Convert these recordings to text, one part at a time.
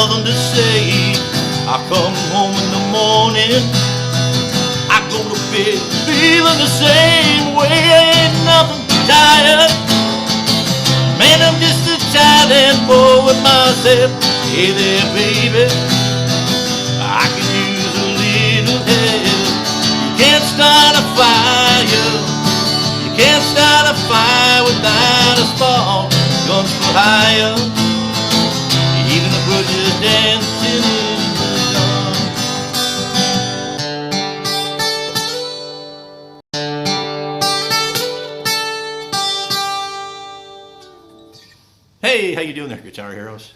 nothing to say. I come home in the morning, I go to bed feeling the same way. Ain't nothing tired, man, I'm just a child and boy with myself. Hey there, baby, I could use a little help. You can't start a fire, you can't start a fire without a spark. Guns for hire, even the bushes dancing in the dark. Hey, how you doing there, Guitar Heroes?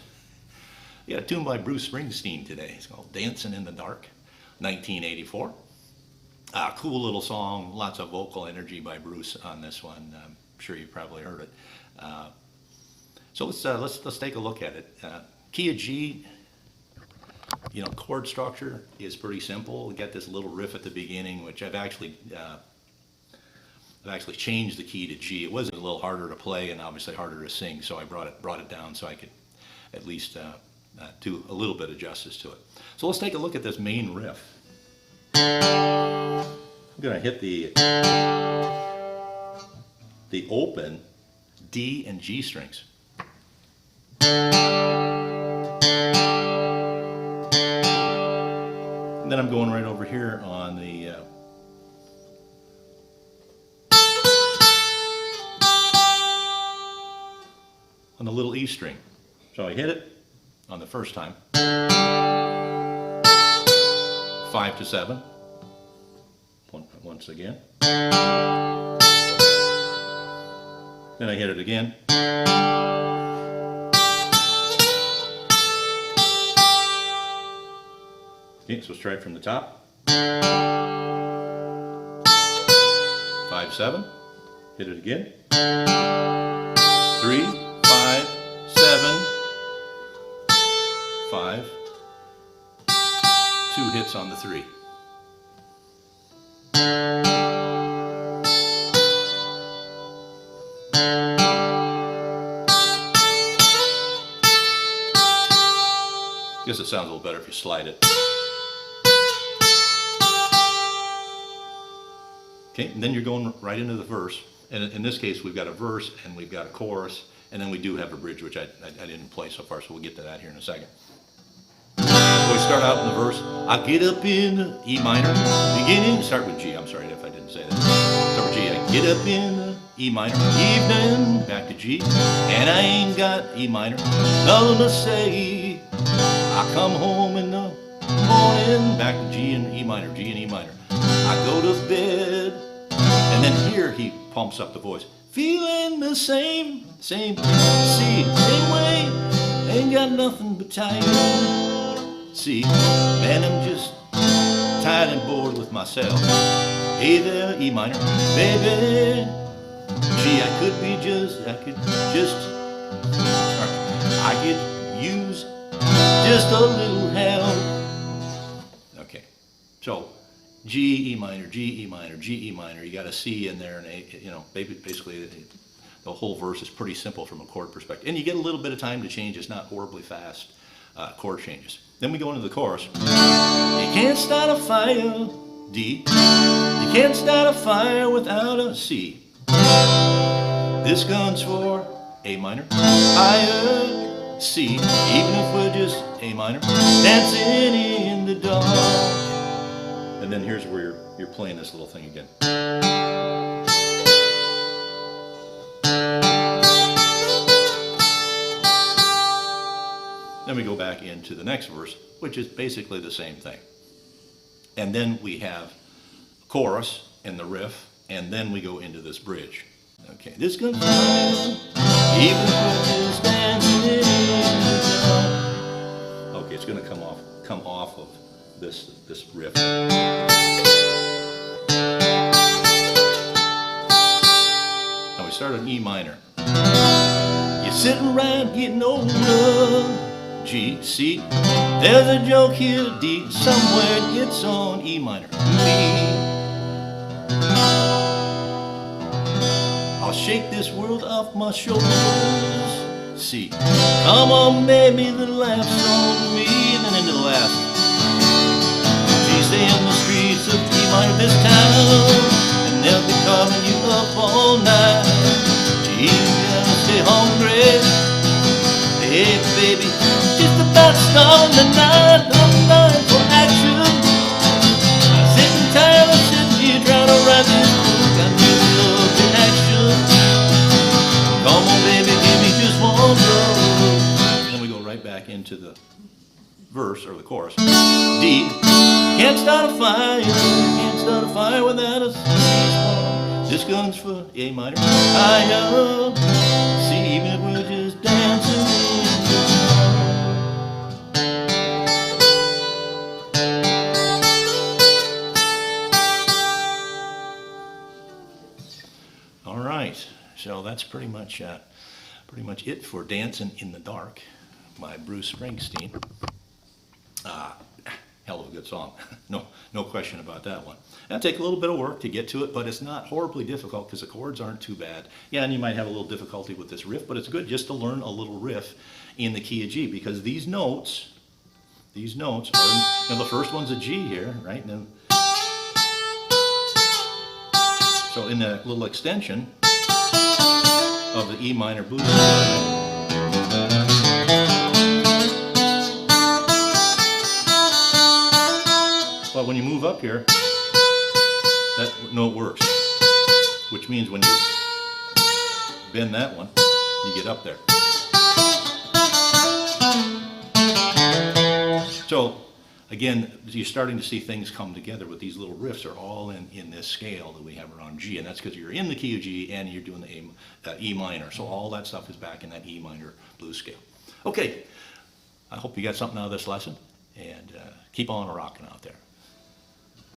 We got a tune by Bruce Springsteen today. It's called Dancing in the Dark, 1984. Cool little song, lots of vocal energy by Bruce on this one. I'm sure you've probably heard it. So let's take a look at it. Key of G, you know, chord structure is pretty simple. We got this little riff at the beginning, which I've actually changed the key to G. It was a little harder to play and obviously harder to sing, so I brought it down so I could at least do a little bit of justice to it. So let's take a look at this main riff. I'm going to hit the open D and G strings. And then I'm going right over here on the little E string. So I hit it on the first time, 5 to 7, once again. Then I hit it again. Okay, so straight from the top. 5, 7. Hit it again. 3, 5, 7, 5. 2 hits on the 3. Guess it sounds a little better if you slide it. Okay, and then you're going right into the verse. And in this case, we've got a verse and we've got a chorus, and then we do have a bridge, which I didn't play so far, so we'll get to that here in a second. So we start out in the verse. I get up in E minor, beginning, start with G, I'm sorry if I didn't say that. Start with G. I get up in E minor, evening, back to G, and I ain't got E minor, nothing to say. I come home in the morning, back to G and E minor, G and E minor. I go to bed, and then here he pumps up the voice. Feeling the same, C, same way, ain't got nothing but tired. C, man, I'm just tired and bored with myself. Hey there, E minor, baby, G, I could use just a little help. Okay, so G, E minor, G, E minor, G, E minor. You got a C in there, and you know, basically the whole verse is pretty simple from a chord perspective. And you get a little bit of time to change. It's not horribly fast chord changes. Then we go into the chorus. You can't start a fire, D. You can't start a fire without a C. This gun's for A minor, higher, C, even if we're just A minor, dancing in the dark. And then here's where you're playing this little thing again. Then we go back into the next verse, which is basically the same thing. And then we have chorus and the riff, and then we go into this bridge. Okay, this goes even if we're just dancing in the dark. Okay, it's going to come off of this riff. Now we start on E minor. You're sitting around getting older, G, C. There's a joke here, D. Somewhere it's on E minor, me. I'll shake this world off my shoulders, C. Come on, baby, the laughs on me. And then into the last. She stay in the streets of E minor this town, and they'll be calling you up all night. Gee, gonna stay hungry. Hey, baby, just about starting the night. I'm dying for action. I'm sitting tired, I'm sitting here trying to write this book. I need a little bit action. Come on, baby, give me just one look. Then we go right back into the verse or the chorus. D. Can't start a fire, can't start a fire without a ceasefire. This gun's for A minor, higher. C, even if we're just dancing in the dark. All right, so that's pretty much it for Dancing in the Dark by Bruce Springsteen. Hell of a good song. No question about that one. It'll take a little bit of work to get to it, but it's not horribly difficult because the chords aren't too bad. Yeah, and you might have a little difficulty with this riff, but it's good just to learn a little riff in the key of G, because these notes are, the first one's a G here, right? And then, so in that little extension of the E minor blues. But when you move up here, that note works, which means when you bend that one, you get up there. So again, you're starting to see things come together with these little riffs are all in this scale that we have around G, and that's because you're in the key of G and you're doing the E minor. So all that stuff is back in that E minor blues scale. Okay, I hope you got something out of this lesson, and keep on rocking out there.